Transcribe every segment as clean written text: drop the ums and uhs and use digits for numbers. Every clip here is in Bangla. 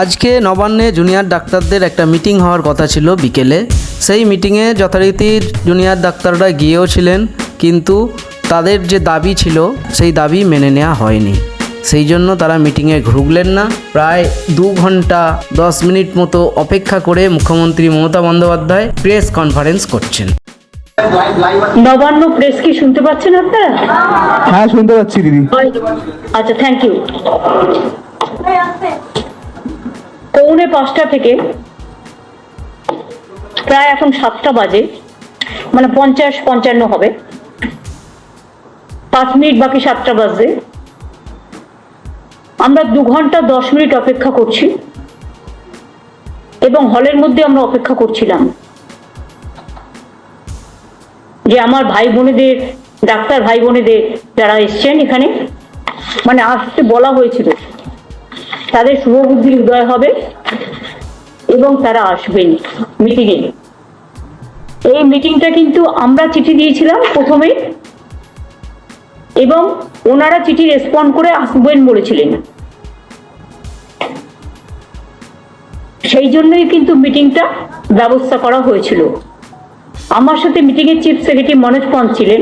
আজকে নবান্নে জুনিয়র ডাক্তারদের একটা মিটিং হওয়ার কথা ছিল বিকেলে। সেই মিটিংয়ে যথারীতি জুনিয়র ডাক্তাররা গিয়েও ছিলেন, কিন্তু তাদের যে দাবি ছিল সেই দাবি মেনে নেওয়া হয়নি। সেই জন্য তারা মিটিংয়ে ঢুকলেন না। প্রায় 2 ঘন্টা 10 মিনিট মতো অপেক্ষা করে মুখ্যমন্ত্রী মমতা বন্দ্যোপাধ্যায় প্রেস কনফারেন্স করছেন। নবান্ন প্রেস কি শুনতে পাচ্ছেন আপনারা? হ্যাঁ, শুনতে পাচ্ছি দিদি। আচ্ছা, থ্যাংক ইউ। 4:45 থেকে প্রায় এখন 7টা বাজে, মানে 50-55 হবে, 5 মিনিট বাকি 7টা বাজে। আমরা 2 ঘন্টা 10 মিনিট অপেক্ষা করছি এবং হলের মধ্যে আমরা অপেক্ষা করছিলাম যে আমার ভাই বোনেদের, ডাক্তার ভাই বোনেদের যারা এসছেন এখানে, মানে আসতে বলা হয়েছিল, তাদের শুভবুদ্ধির উদয় হবে এবং তারা আসবেন মিটিংয়ে। এই মিটিংটা কিন্তু আমরা চিঠি দিয়েছিলাম প্রথমে এবং ওনারা চিঠি রেসপন্ড করে আসবেন বলেছিলেন। সেই জন্যই কিন্তু মিটিংটা ব্যবস্থা করা হয়েছিল। আমার সাথে মিটিংয়ে চিফ সেক্রেটারি মনোজ পন্থ ছিলেন,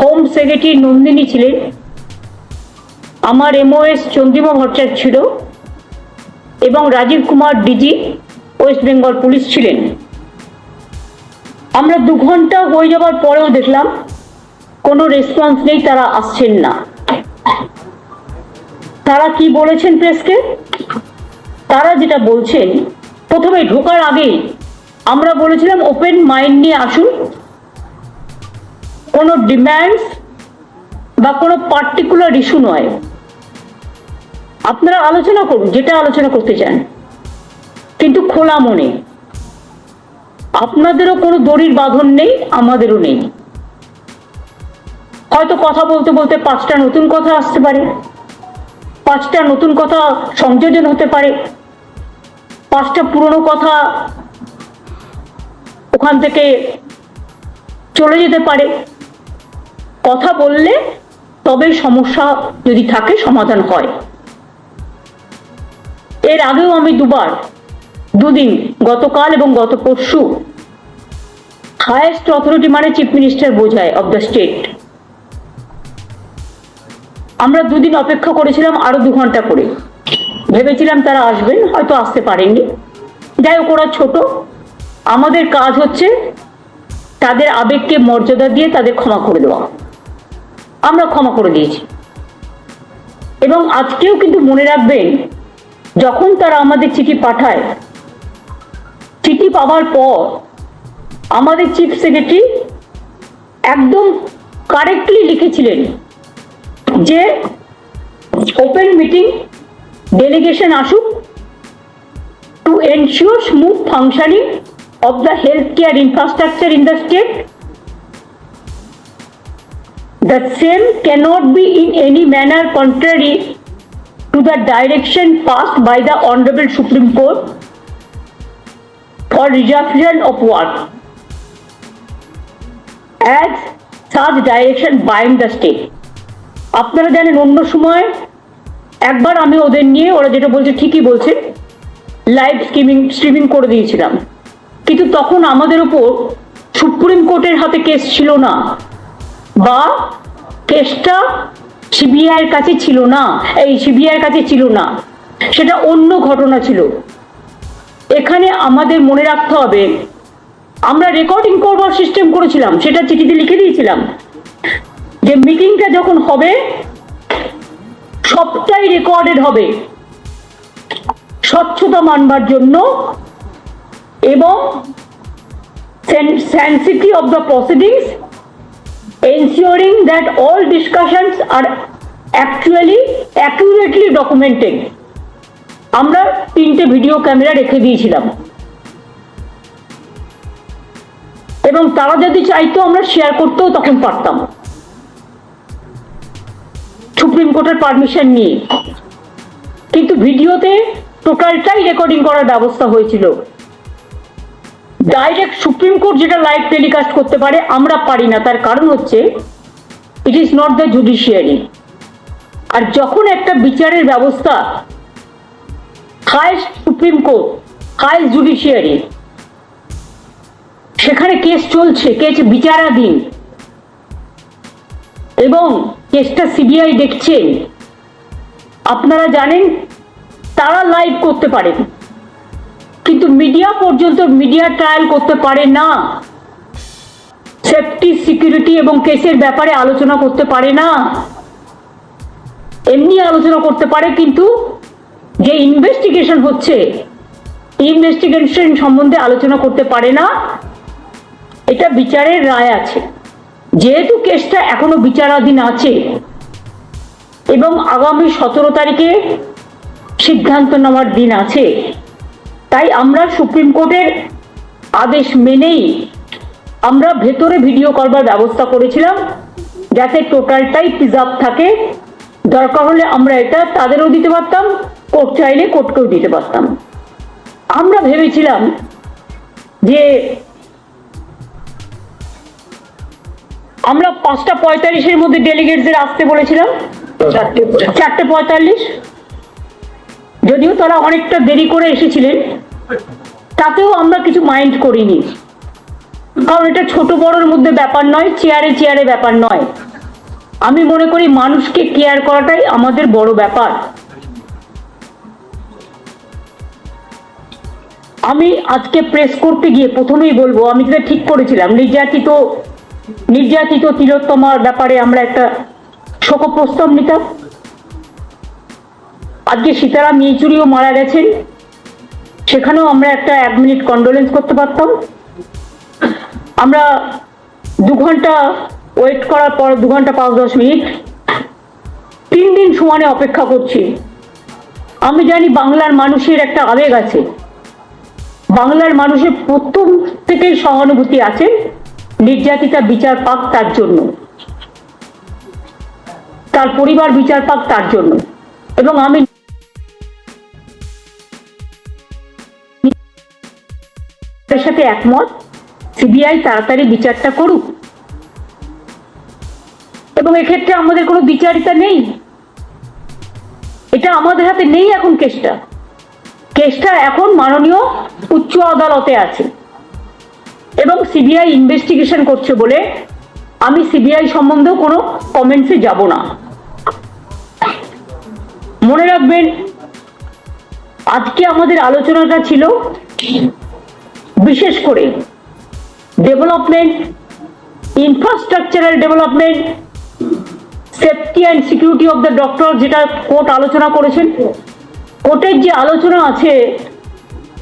হোম সেক্রেটারি নন্দিনী ছিলেন, আমার MOS চন্দ্রিমা ভট্টাচার্য ছিল এবং Rajeev Kumar DG West Bengal police ছিলেন। আমরা 2 ঘন্টা হয়ে যাওয়ার পরেও দেখলাম কোনো রেসপন্স নেই, তারা আসছেন না। তারা কি বলেছেন প্রেসকে? তারা যেটা বলছেন, প্রথমে ঢোকার আগেই আমরা বলেছিলাম ওপেন মাইন্ড নিয়ে আসুন, কোনো ডিম্যান্ডস বা কোনো পার্টিকুলার ইস্যু নয়, আপনারা আলোচনা করুন যেটা আলোচনা করতে চান, কিন্তু খোলা মনে। আপনাদেরও কোনো দড়ির বাঁধন নেই, আমাদেরও নেই। হয়তো কথা বলতে বলতে 5টা নতুন কথা আসতে পারে, 5টা নতুন কথা সংযোজন হতে পারে, 5টা পুরনো কথা ওখান থেকে চলে যেতে পারে। কথা বললে তবে সমস্যা যদি থাকে সমাধান হয়। এর আগেও আমি 2 দিন, গতকাল এবং গত পরশু, হায়েস্ট অথরিটি মানে চিফ মিনিস্টার বোঝায় অফ দ্য স্টেট, আমরা 2 দিন অপেক্ষা করেছিলাম আরো 2 ঘন্টা করে। ভেবেছিলাম তারা আসবেন, হয়তো আসতে পারেননি। যাই হোক, ওরা ছোট, আমাদের কাজ হচ্ছে তাদের আবেগকে মর্যাদা দিয়ে তাদের ক্ষমা করে দেওয়া। আমরা ক্ষমা করে দিয়েছি এবং আজকেও কিন্তু মনে রাখবেন, যখন তারা আমাদের চিঠি পাঠায়, চিঠি পাওয়ার পর আমাদের চিফ সেক্রেটারি একদম কারেক্টলি লিখেছিলেন যে ওপেন মিটিং, ডেলিগেশন আসুক to ensure smooth functioning of the healthcare infrastructure in the state. The same cannot be in any manner contrary to the direction passed by the Honorable Supreme Court for resumption of work, as such direction bind the state. আপনারা জানেন, অন্য সময় একবার আমি ওদের নিয়ে, ওরা যেটা বলছে ঠিকই বলছে, লাইভ স্ট্রিমিং করে দিয়েছিলাম, কিন্তু তখন আমাদের উপর সুপ্রিম কোর্টের হাতে কেস ছিল না, বা কেসটা সিবিআইয়ের কাছে ছিল না, সেটা অন্য ঘটনা ছিল। এখানে আমাদের মনে রাখতে হবে, আমরা রেকর্ডিং করবার সিস্টেম করেছিলাম, সেটা চিঠিতে লিখে দিয়েছিলাম যে মিটিংটা যখন হবে সবটাই রেকর্ডেড হবে, স্বচ্ছতা মানবার জন্য এবং sanctity of the proceedings, ensuring that all discussions are actually accurately documented. আমরা 3টে ভিডিও ক্যামেরা রেখে দিয়েছিলাম এবং তারা যদি চাইতো আমরা শেয়ার করতেও তখন পারতাম, সুপ্রিম কোর্টের পারমিশন নিয়ে। কিন্তু ভিডিওতে টোটালটাই রেকর্ডিং করার ব্যবস্থা হয়েছিল। ডাইরেক্ট সুপ্রিম কোর্ট যেটা লাইভ টেলিকাস্ট করতে পারে, আমরা পারি না। তার কারণ হচ্ছে it is not the judiciary. আর যখন একটা বিচারের ব্যবস্থা highest supreme court, highest judiciary, সেখানে কেস চলছে, কেস বিচারাধীন, এবং কেসটা সিবিআই দেখছেন। আপনারা জানেন তারা লাইভ করতে পারেন, কিন্তু মিডিয়া পর্যন্ত মিডিয়া ট্রায়াল করতে পারে না, সেফটি, সিকিউরিটি এবং কেসের ব্যাপারে আলোচনা করতে পারে না। এমনি আলোচনা করতে পারে, কিন্তু যে ইনভেস্টিগেশন হচ্ছে, ইনভেস্টিগেশন সম্বন্ধে আলোচনা করতে পারে না। এটা বিচারের রায় আছে, যেহেতু কেসটা এখনো বিচারাধীন আছে এবং আগামী 17 তারিখে সিদ্ধান্ত নেওয়ার দিন আছে, তাই আমরা সুপ্রিম কোর্টের আদেশ মেনেই আমরা ভেতরে ভিডিও করবার ব্যবস্থা করেছিলাম, যাতে টোটালটাই প্রিজার্ভ থাকে। দরকার হলে আমরা এটা তাদেরও দিতে পারতাম, কোর্ট চাইলে কোর্টকেও দিতে পারতাম। আমরা ভেবেছিলাম যে আমরা 5:45-এর মধ্যে ডেলিগেটসদের আসতে বলেছিলাম, 4:45, যদিও তারা অনেকটা দেরি করে এসেছিলেন, তাতেও আমরা কিছু মাইন্ড করিনি, কারণ এটা ছোট বড়র মধ্যে ব্যাপার নয়, চেয়ারে চেয়ারে ব্যাপার নয়। আমি মনে করি মানুষকে কেয়ার করাটাই আমাদের বড় ব্যাপার। আমি আজকে প্রেস করতে গিয়ে প্রথমেই বলবো, আমি যেটা ঠিক করেছিলাম, নির্যাতিত তিলোত্তমার ব্যাপারে আমরা একটা শোক প্রস্তাব নিতাম। আজকে সীতারাম ইয়েচুরিও মারা গেছেন, সেখানেও আমরা একটা 1 মিনিট কন্ডোলেন্স করতে পারতাম। আমরা 2 ঘন্টা ওয়েট করার পর 2 ঘন্টা 5-10 মিনিট 3 দিন সমানে অপেক্ষা করছি। আমি জানি বাংলার মানুষের একটা আবেগ আছে, বাংলার মানুষের প্রথম থেকেই সহানুভূতি আছে, নির্যাতিতা বিচার পাক তার জন্য, তার পরিবার বিচার পাক তার জন্য। এবং আমি এর সাথে একমত, সিবিআই তাড়াতাড়ি বিচারটা করুক, এবং এক্ষেত্রে আমাদের কোনো বিচারিতা নেই, এটা আমাদের হাতে নেই। এখন কেসটা এখন মাননীয় উচ্চ আদালতে আছে এবং সিবিআই ইনভেস্টিগেশন করছে বলে আমি সিবিআই সম্বন্ধেও কোনো কমেন্টসে যাব না। মনে রাখবেন, আজকে আমাদের আলোচনাটা ছিল বিশেষ করে development, infrastructural development, safety and security of the doctor, যেটা কোর্ট আলোচনা করেছেন। কোর্টের যে আলোচনা আছে,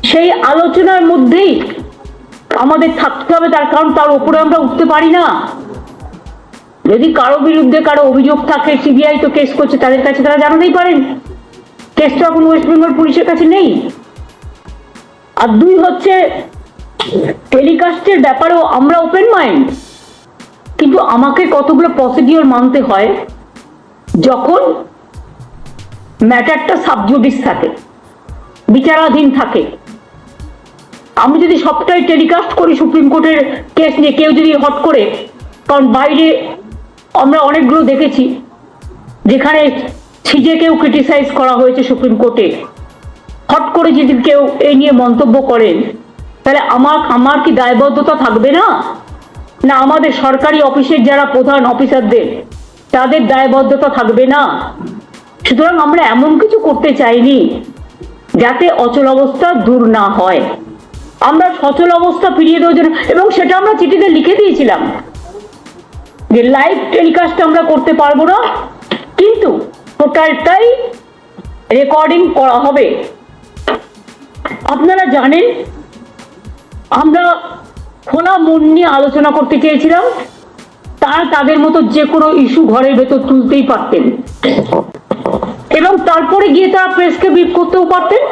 সেই আলোচনার মধ্যেই আমাদের থাকতে হবে, তার কারণ তার উপরে আমরা উঠতে পারি না। যদি কারো বিরুদ্ধে কারো অভিযোগ থাকে, সিবিআই তো কেস করছে, তাদের কাছে তারা জানাতেই পারেন, কেসটা এখন ওয়েস্ট বেঙ্গল পুলিশের কাছে নেই। আর 2 হচ্ছে টেলিকাস্টের ব্যাপারেও আমরা ওপেন মাইন্ড, কিন্তু আমাকে কতগুলো প্রসিডিওর মানতে হয়। যখন ম্যাটারটা সাবজুডিস থাকে, বিচারাধীন থাকে, আমি যদি সবটাই টেলিকাস্ট করি সুপ্রিম কোর্টের কেস নিয়ে, কেউ যদি হট করে, কারণ বাইরে আমরা অনেকগুলো দেখেছি যেখানে সিজেকেও ক্রিটিসাইজ করা হয়েছে সুপ্রিম কোর্টে, হট করে যদি কেউ এই নিয়ে মন্তব্য করেন, তাহলে আমার কি দায়বদ্ধতা থাকবে না? না আমাদের সরকারি অফিসের যারা প্রধান অফিসারদের, তাদের দায়বদ্ধতা থাকবে না? সুতরাং আমরা এমন কিছু করতে চাইনি যাতে অচল অবস্থা দূর না হয়। আমরা সচল অবস্থা ফিরিয়ে দেওয়ার জন্য, এবং সেটা আমরা চিঠিতে লিখে দিয়েছিলাম যে লাইভ টেলিকাস্ট আমরা করতে পারবো না, কিন্তু টোটালটাই রেকর্ডিং করা হবে। আপনারা জানেন আমরা খোলা মন নিয়ে আলোচনা করতে চেয়েছিলাম, তাদের মতো যে কোনো ইস্যু ঘরের ভেতর তুলতেই পারতেন, এবং তারপরে গিয়ে তারা প্রেসকে ব্রিফ করতেও পারতেন।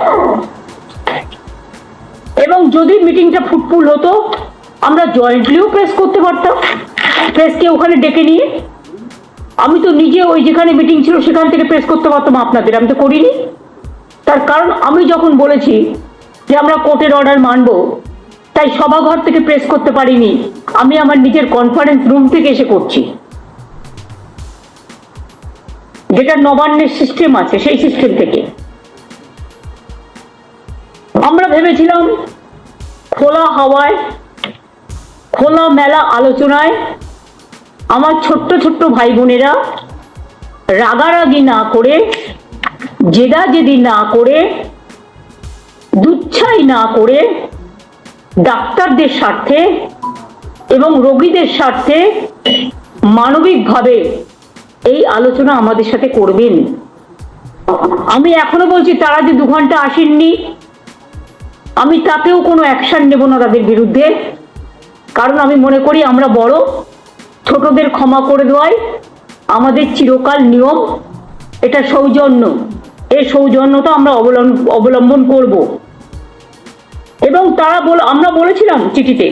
এবং যদি মিটিংটা ফ্রুটফুল হতো, আমরা জয়েন্টলিও প্রেস করতে পারতাম, প্রেসকে ওখানে ডেকে নিয়ে। আমি তো নিজে ওই যেখানে মিটিং ছিল সেখান থেকে প্রেস করতে পারতাম আপনাদের, আমি তো করিনি। তার কারণ আমি যখন বলেছি যে আমরা কোর্টের অর্ডার মানবো, তাই সভাঘর থেকে প্রেস করতে পারিনি, আমি আমার নিজের কনফারেন্স রুম থেকে এসে করছি, যেটা নবান্নের সিস্টেম আছে, সেই সিস্টেম থেকে। আমরা ভেবেছিলাম খোলা হাওয়ায়, খোলা মেলা আলোচনায় আমার ছোট্ট ছোট্ট ভাই বোনেরা রাগারাগি না করে, জেদাজেদি না করে, দুচ্ছাই না করে ডাক্তারদের স্বার্থে এবং রোগীদের স্বার্থে মানবিকভাবে এই আলোচনা আমাদের সাথে করবেন। আমি এখনো বলছি, তারা যে 2 ঘন্টা আসেননি, আমি তাতেও কোনো অ্যাকশন নেব না তাদের বিরুদ্ধে, কারণ আমি মনে করি আমরা বড়, ছোটদের ক্ষমা করে দেওয়াই আমাদের চিরকাল নিয়ম। এটা সৌজন্য, এই সৌজন্যতা আমরা অবলম্বন করব। এবং আমরা বলেছিলাম চিঠিতে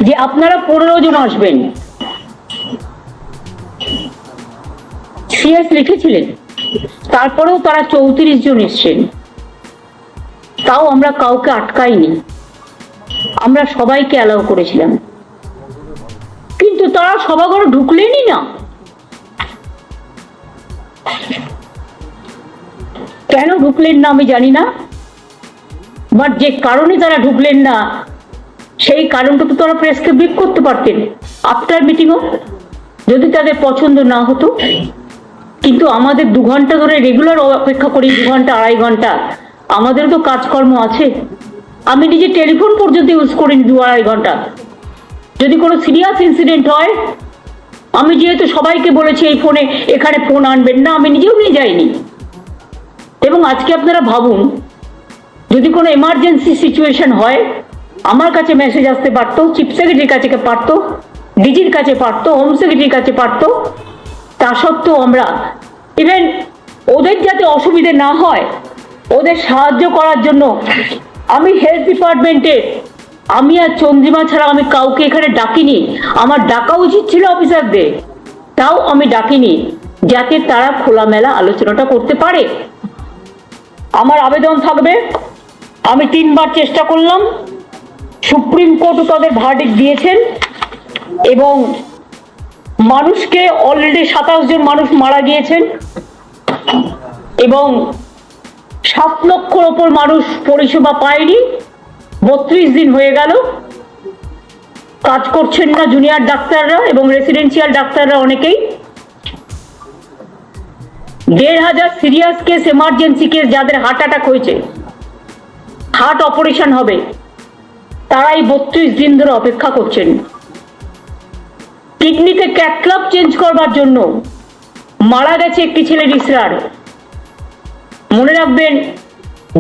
যে আপনারা 15 জন আসবেন, সিএস লিখেছিলেন, তারপরেও তারা 34 জন এসছেন। তাও আমরা কাউকে আটকাইনি, আমরা সবাইকে অ্যালাউ করেছিলাম, কিন্তু তারা সভাঘরে ঢুকলেনই না। কেন ঢুকলেন না আমি জানি না, বাট যে কারণে তারা ঢুকলেন না সেই কারণটা তো তারা প্রেসকে ব্রিফ করতে পারতেন আফটার মিটিংও, যদি তাদের পছন্দ না হতো। কিন্তু আমাদের 2 ঘন্টা ধরে রেগুলার অপেক্ষা করি, 2 ঘন্টা 2.5 ঘন্টা, আমাদেরও তো কাজকর্ম আছে। আমি নিজে টেলিফোন পর্যন্ত ইউজ করিনি 2-2.5 ঘন্টা। যদি কোনো সিরিয়াস ইনসিডেন্ট হয়, আমি যেহেতু সবাইকে বলেছি এই ফোনে, এখানে ফোন আনবেন না, আমি নিজেও নিয়ে যাইনি। এবং আজকে আপনারা ভাবুন, যদি কোনো এমার্জেন্সি সিচুয়েশন হয়, আমার কাছে মেসেজ আসতে পারতো, চিফ সেক্রেটারির কাছে পারতো, ডিজির কাছে পারতো, হোম সেক্রেটারির কাছে পারতো। তা সত্ত্বেও আমরা ইভেন ওদের যাতে অসুবিধে না হয়, ওদের সাহায্য করার জন্য আমি হেলথ ডিপার্টমেন্টের, আমি আর চন্দ্রিমা ছাড়া আমি কাউকে এখানে ডাকিনি। আমার ডাকা উচিত ছিল অফিসারদের, তাও আমি ডাকিনি, যাতে তারা খোলামেলা আলোচনাটা করতে পারে। আমার আবেদন থাকবে, আমি 3 বার চেষ্টা করলাম, সুপ্রিম কোর্টও তাদের ভার্ডিক্ট দিয়েছেন, এবং মানুষকে অলরেডি 27 জন মানুষ মারা গিয়েছেন, এবং 7 লক্ষর ওপর মানুষ পরিষেবা পায়নি। 32 দিন হয়ে গেল, কাজ করছেন না জুনিয়র ডাক্তাররা এবং রেসিডেন্সিয়াল ডাক্তাররা অনেকেই। 1500 সিরিয়াস কেস, এমার্জেন্সি কেস, যাদের হার্ট অ্যাটাক হয়েছে, হার্ট অপারেশন হবে, তারাই 32 দিন ধরে অপেক্ষা করছেন। কিডনিতে ক্যাথল্যাব চেঞ্জ করবার জন্য মারা গেছে একটি ছেলে রিসরার। মনে রাখবেন,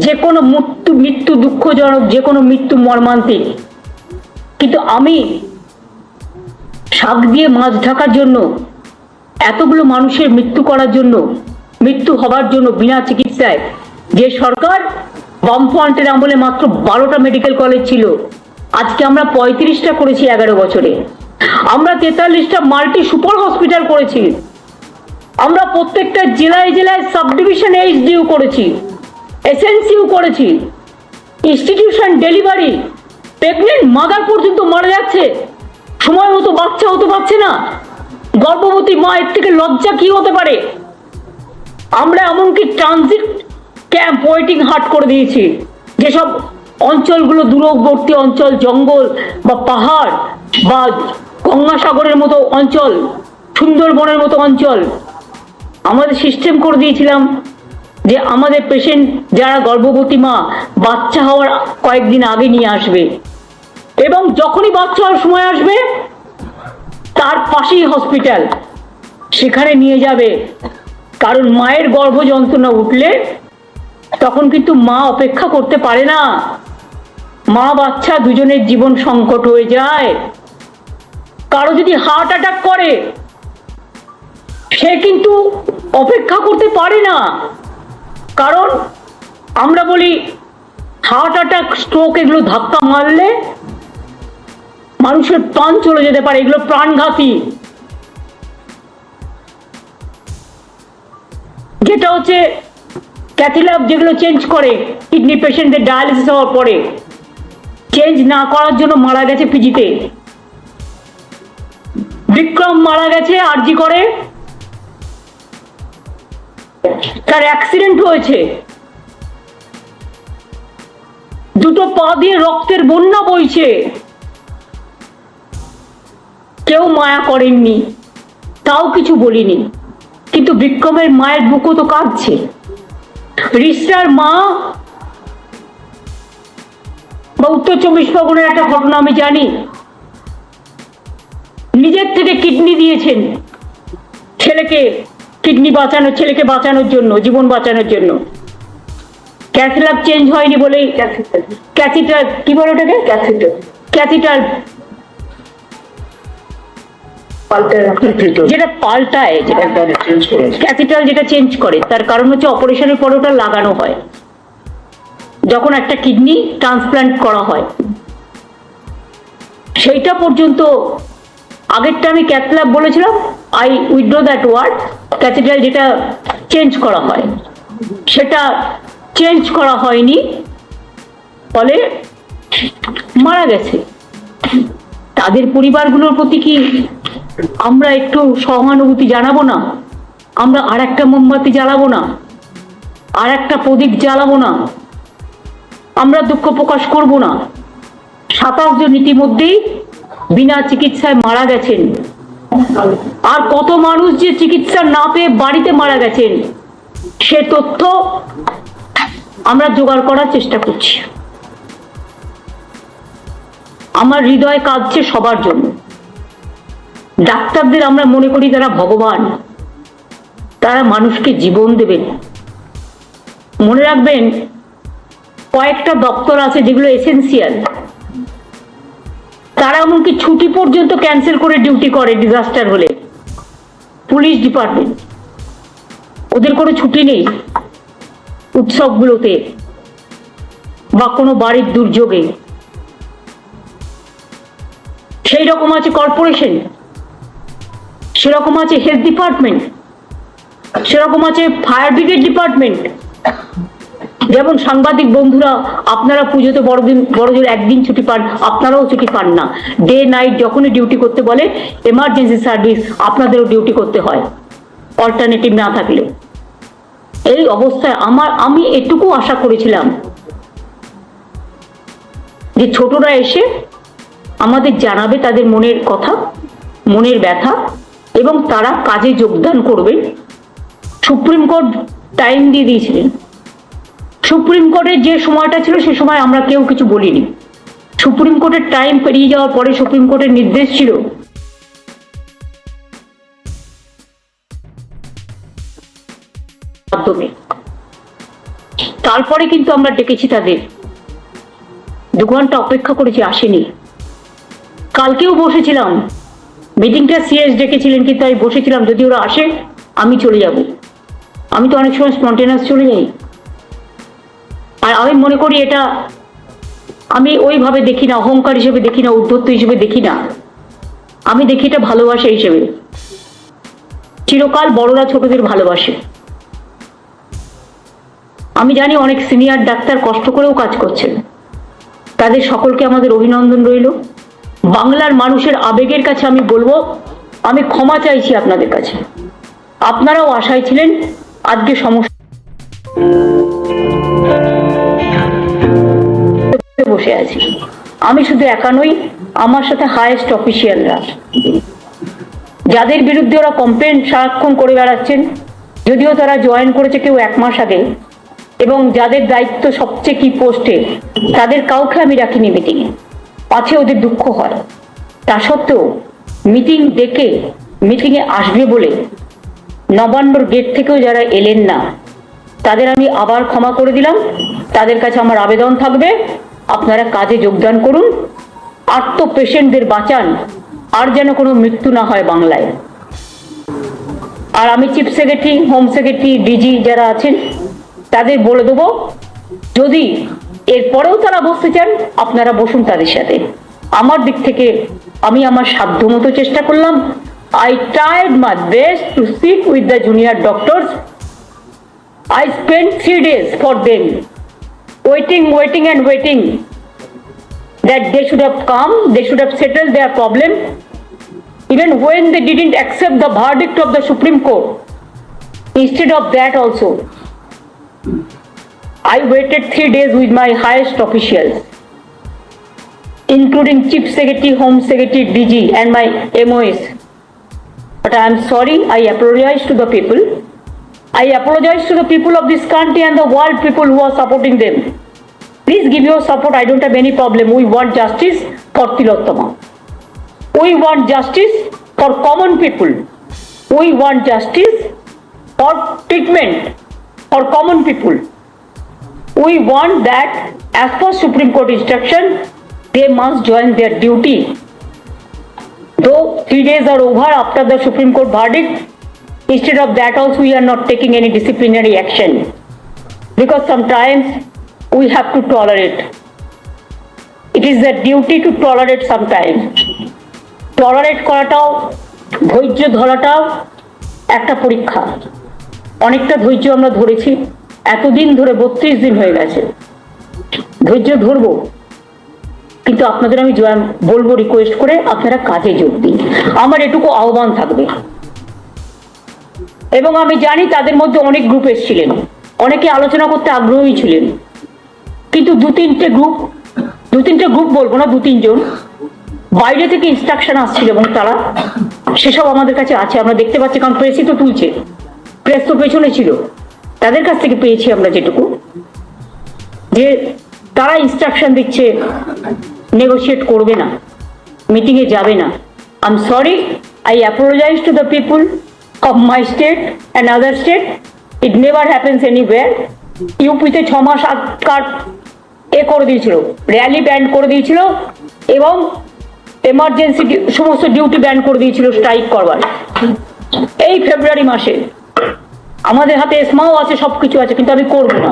যে কোনো মৃত্যু দুঃখজনক, যে কোনো মৃত্যু মর্মান্তিক, কিন্তু আমি শাক দিয়ে মাছ ঢাকার জন্য, এতগুলো মানুষের মৃত্যু করার জন্য, মৃত্যু হবার জন্য বিনা চিকিৎসায়, যে সরকার বামফ্রন্টের আমলে মাত্র 12টা মেডিকেল কলেজ ছিল, আজকে আমরা 35টা করেছি 11 বছরে। আমরা 43টা মাল্টি সুপার হসপিটাল করেছি। আমরা প্রত্যেকটা জেলায় জেলায় সাব ডিভিশন এইচডিইউ করেছি, এসএনসিইউ করেছি, ইনস্টিটিউশন ডেলিভারি, প্রেগনেন্ট মাদার পর্যন্ত মারা যাচ্ছে, সময় মতো বাচ্চা হতে পারছে না, গর্ভবতী মা, এর থেকে লজ্জা কি হতে পারে? আমরা এমনকি ট্রানজিট ক্যাম্প, ওয়েটিং হাট করে দিয়েছি, যেসব অঞ্চলগুলো দূরবর্তী অঞ্চল, জঙ্গল বা পাহাড় বা গঙ্গাসাগরের মতো অঞ্চল, সুন্দরবনের মতো অঞ্চল, আমাদের সিস্টেম করে দিয়েছিলাম যে আমাদের পেশেন্ট যারা গর্ভবতী মা, বাচ্চা হওয়ার কয়েকদিন আগে নিয়ে আসবে, এবং যখনই বাচ্চা হওয়ার সময় আসবে তার পাশেই হসপিটাল, সেখানে নিয়ে যাবে। কারণ মায়ের গর্ভ যন্ত্রণা উঠলে তখন কিন্তু মা অপেক্ষা করতে পারে না, মা বাচ্চা দুজনের জীবন সংকট হয়ে যায়। কারো যদি হার্ট অ্যাটাক করে, সে কিন্তু অপেক্ষা করতে পারে না। কারণ আমরা বলি হার্ট অ্যাটাক, স্ট্রোক, এগুলো ধাক্কা মারলে মানুষের প্রাণ চলে যেতে পারে, এগুলো প্রাণঘাতী। যেটা হচ্ছে ক্যাথল্যাব, যেগুলো চেঞ্জ করে কিডনি পেশেন্টদের ডায়ালিসিস হওয়ার পরে, চেঞ্জ না করার জন্য মারা গেছে পিজিতে। বিক্রম মারা গেছে আরজি করে, তার অ্যাক্সিডেন্ট হয়েছে, দুটো পা দিয়ে রক্তের বন্যা বইছে, কেউ মায়া করেননি, তাও কিছু বলিনি, কিন্তু বিক্রমের মায়ের বুকও তো কাঁদছে। রিস্টার মা বা উত্তর 24 পরগনার একটা ঘটনা আমি জানি, নিজের থেকে কিডনি দিয়েছেন ছেলেকে, কিডনি বাঁচানোর, ছেলেকে বাঁচানোর জন্য, জীবন বাঁচানোর জন্য। ক্যাথিলার চেঞ্জ হয়নি বলেই ক্যাথিটার, কি বলে ওটাকে, ক্যাথিটার যেটা পাল্টায়, যেটা ক্যাথিটার যেটা চেঞ্জ করে, তার কারণ হচ্ছে অপারেশনের পরে ওটা লাগানো হয় যখন একটা কিডনি ট্রান্সপ্লান্ট করা হয়। সেইটা পর্যন্ত আগেরটা আমি ক্যাথল্যাব বলেছিলাম, I withdraw that word. Catheter যেটা চেঞ্জ করা হয় সেটা চেঞ্জ করা হয়নি, ফলে মারা গেছে। তাদের পরিবারগুলোর প্রতি কি আমরা একটু সহানুভূতি জানাবো না? আমরা আর একটা মোমবাতি জ্বালাবো না? আর একটা প্রদীপ জ্বালাবো না? আমরা দুঃখ প্রকাশ করব না? 27 জন ইতিমধ্যেই বিনা চিকিৎসায় মারা গেছেন, আর কত মানুষ যে চিকিৎসা না পেয়ে বাড়িতে মারা গেছেন সে তথ্য আমরা জোগাড় করার চেষ্টা করছি। আমার হৃদয় কাঁদছে সবার জন্য। ডাক্তারদের আমরা মনে করি তারা ভগবান, তারা মানুষকে জীবন দেবেন। মনে রাখবেন, কয়েকটা দপ্তর আছে যেগুলো এসেন্সিয়াল, তারা এমনকি ছুটি পর্যন্ত ক্যান্সেল করে ডিউটি করে ডিজাস্টার হলে। পুলিশ ডিপার্টমেন্ট, ওদের কোনো ছুটি নেই উৎসবগুলোতে বা কোনো বাড়ির দুর্যোগে। সেই রকম আছে কর্পোরেশন, সেরকম আছে হেলথ ডিপার্টমেন্ট, সেরকম আছে ফায়ার ব্রিগেড ডিপার্টমেন্ট। যেমন সাংবাদিক বন্ধুরা, আপনারা পুজোতে বড়জোর একদিন ছুটি পান, আপনারাও ছুটি পান না। ডে নাইট যখনই ডিউটি করতে বলে এমার্জেন্সি সার্ভিস, আপনাদেরও ডিউটি করতে হয় অল্টারনেটিভ না থাকলে। এই অবস্থায় আমি এটুকু আশা করেছিলাম যে ছোটরা এসে আমাদের জানাবে তাদের মনের কথা, মনের ব্যথা, এবং তারা কাজে যোগদান করবেন। সুপ্রিম কোর্ট টাইম দিয়ে দিয়েছিলেন। সুপ্রিম কোর্টের যে সময়টা ছিল সে সময় আমরা কেউ কিছু বলিনি। সুপ্রিম কোর্টের টাইম পেরিয়ে যাওয়ার পরে সুপ্রিম কোর্টের নির্দেশ ছিল মাধ্যমে, তারপরে কিন্তু আমরা ডেকেছি তাদের, 2 ঘন্টা অপেক্ষা করেছি, আসেনি। কালকেও বসেছিলাম, মিটিংটা সিএস ডেকেছিলেন, কিন্তু আমি বসেছিলাম যদি ওরা আসে আমি চলে যাব। আমি তো অনেক সময় স্পন্টেনাস চলে যাই, আর আমি মনে করি এটা আমি ওইভাবে দেখি না, অহংকার হিসেবে দেখি না, উদ্ধত্ত হিসেবে দেখি না, আমি দেখি এটা ভালোবাসা হিসেবে। চিরকাল বড়রা ছোটদের ভালোবাসে। আমি জানি অনেক সিনিয়র ডাক্তার কষ্ট করেও কাজ করছেন, তাদের সকলকে আমাদের অভিনন্দন রইল। বাংলার মানুষের আবেগের কাছে আমি বলবো, আমি ক্ষমা চাইছি আপনাদের কাছে। আপনারাও আশায় ছিলেন, আজকে সমস্যা বসে আছি। আমি শুধু একা নই, আমার সাথে হাইয়েস্ট অফিসিয়ালরা, যাদের বিরুদ্ধে ওরা কমপ্লেন সারাক্ষণ করে বেড়াচ্ছেন, যদিও তারা জয়েন করেছে কেউ 1 মাস আগে, এবং যাদের দায়িত্ব সবচেয়ে কি পোস্টে, তাদের কাউকে আমি রাখিনি মিটিংয়ে। পাছে ওদের দুঃখ হয়, তা সত্ত্বেও মিটিং ডেকে মিটিংয়ে আসবে বলে নবান্নর গেট থেকেও যারা এলেন না, তাদের আমি আবার ক্ষমা করে দিলাম। তাদের কাছে আমার আবেদন থাকবে, আপনারা কাজে যোগদান করুন, আর তো পেশেন্টদের বাঁচান, আর যেন কোনো মৃত্যু না হয় বাংলায়। আর আমি chief secretary, home secretary, DG যারা আছেন তাদের বলে দেবো, যদি এরপরেও তারা বসতে চান আপনারা বসুন তাদের সাথে। আমার দিক থেকে আমি আমার সাধ্যমতো চেষ্টা করলাম। I tried my best to sit with the junior doctors. I spent 3 days for them, waiting and waiting that they should have come, they should have settled their problem. Even when they didn't accept the verdict of the Supreme Court, instead of that also, I waited 3 days with my highest officials, including Chief Secretary, Home Secretary, DG, and my MOS. But I am sorry, I apologize to the people. I apologize to the people of this country and the world people who are supporting them. Please give your support, I don't have any problem. We want justice for Tilottama. We want justice for common people. We want justice for treatment for common people. We want that as per Supreme Court instruction, they must join their duty. Though 3 days are over after the Supreme Court verdict, instead of that also we are not taking any disciplinary action. Because sometimes we have to tolerate. It is the duty to tolerate sometimes. Tolerate করাটাও ধৈর্য ধরাটাও একটা পরীক্ষা। অনেকটা ধৈর্য আমরা ধরেছি, এতদিন ধরে 32 দিন হয়ে গেছে, ধৈর্য ধরবো। কিন্তু আপনাদের আমি বলবো রিকোয়েস্ট করে আপনারা কাজে যোগ দিন, আমার এটুকু আহ্বান থাকবে। এবং আমি জানি তাদের মধ্যে অনেক গ্রুপ এসেছিলেন, অনেকে আলোচনা করতে আগ্রহী ছিলেন, কিন্তু দু তিনটে গ্রুপ বলবো না, 2-3 জন বাইরে থেকে ইনস্ট্রাকশন আসছিল এবং তারা সেসব আমাদের কাছে আছে, আমরা দেখতে পাচ্ছি, কারণ প্রেসই তো তুলছে, প্রেস তো পেছনে ছিল, তাদের কাছ থেকে পেয়েছি আমরা যেটুকু, যে তারা ইনস্ট্রাকশন দিচ্ছে নেগোশিয়েট করবে না, মিটিংয়ে যাবে না। I am sorry, I apologize to the people of my state and other state. It never happens anywhere. ইউপিতে 6 মাস আগকার করে দিয়েছিল, র্যালি ব্যান্ড করে দিয়েছিল এবং এমার্জেন্সি সমস্ত ডিউটি ব্যান্ড করে দিয়েছিল স্ট্রাইক করবার। এই ফেব্রুয়ারি মাসে আমাদের হাতে এসমাও আছে, সবকিছু আছে, কিন্তু আমি করব না,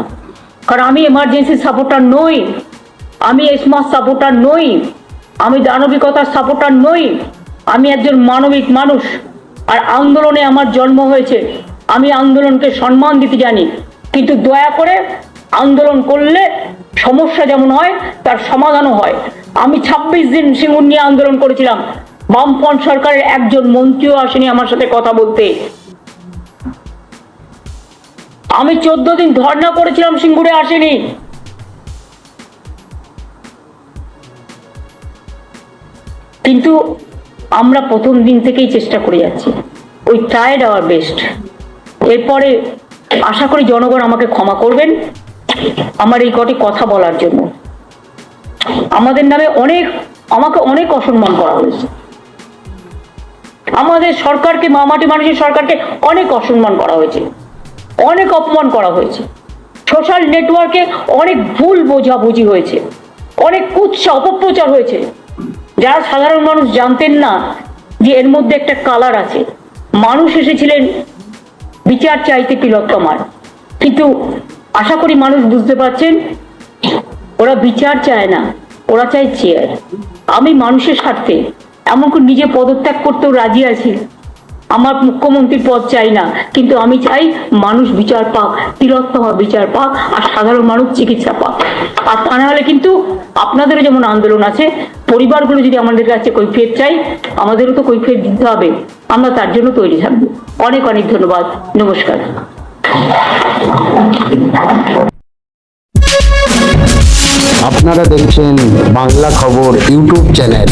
কারণ আমি এমার্জেন্সি সাপোর্টার নই, আমি এসমার সাপোর্টার নই, আমি দানবিকতার সাপোর্টার নই, আমি একজন মানবিক মানুষ। আর আন্দোলনে আমার জন্ম হয়েছে, আমি আন্দোলনকে সম্মান দিতে জানি, কিন্তু দয়া করে আন্দোলন করলে সমস্যা যেমন হয় তার সমাধানও হয়। আমি 26 দিন সিঙ্গুর নিয়ে আন্দোলন করেছিলাম, বামফ্রন্ট সরকারের একজন মন্ত্রীও আসেনি আমার সাথে কথা বলতে। আমি 14 দিন ধর্ণা করেছিলাম, সিঙ্গুরে আসেনি। কিন্তু আমরা প্রথম দিন থেকেই চেষ্টা করে যাচ্ছি, উই ট্রাইড আওয়ার বেস্ট। এরপরে আশা করি জনগণ আমাকে ক্ষমা করবেন আমার এই কটি কথা বলার জন্য। আমাদের নামে আমাকে অনেক অসম্মান করা হয়েছে, আমাদের সরকারকে, মামাটি মানুষের সরকারকে অনেক অসম্মান করা হয়েছে, অনেক অপমান করা হয়েছে, সোশ্যাল নেটওয়ার্কে অনেক ভুল বোঝাবুঝি হয়েছে, অনেক কুৎসা অপপ্রচার হয়েছে, যারা সাধারণ মানুষ জানতেন না যে এর মধ্যে একটা কালার আছে। মানুষ এসেছিলেন বিচার চাইতে তিলোত্তমার, কিন্তু আশা করি মানুষ বুঝতে পারছেন ওরা বিচার চায় না, ওরা চায় চেয়ার। আমি মানুষের স্বার্থে এমনকি নিজে পদত্যাগ করতেও রাজি আছি, আমার মুখ্যমন্ত্রীর পদ চাই না, কিন্তু আমি চাই মানুষ বিচার পাক, তিলোত্তমা বিচার পাক, আর সাধারণ মানুষ চিকিৎসা পাক। আর তা না হলে কিন্তু আপনাদেরও যেমন আন্দোলন আছে, পরিবারগুলো যদি আমাদের কাছে কৈফিয়ত চাই, আমাদেরও তো কৈফিয়ত দিতে হবে, আমরা তার জন্য তৈরি থাকবো। অনেক অনেক ধন্যবাদ, নমস্কার। আপনারা দেখছেন বাংলা খবর ইউটিউব চ্যানেল।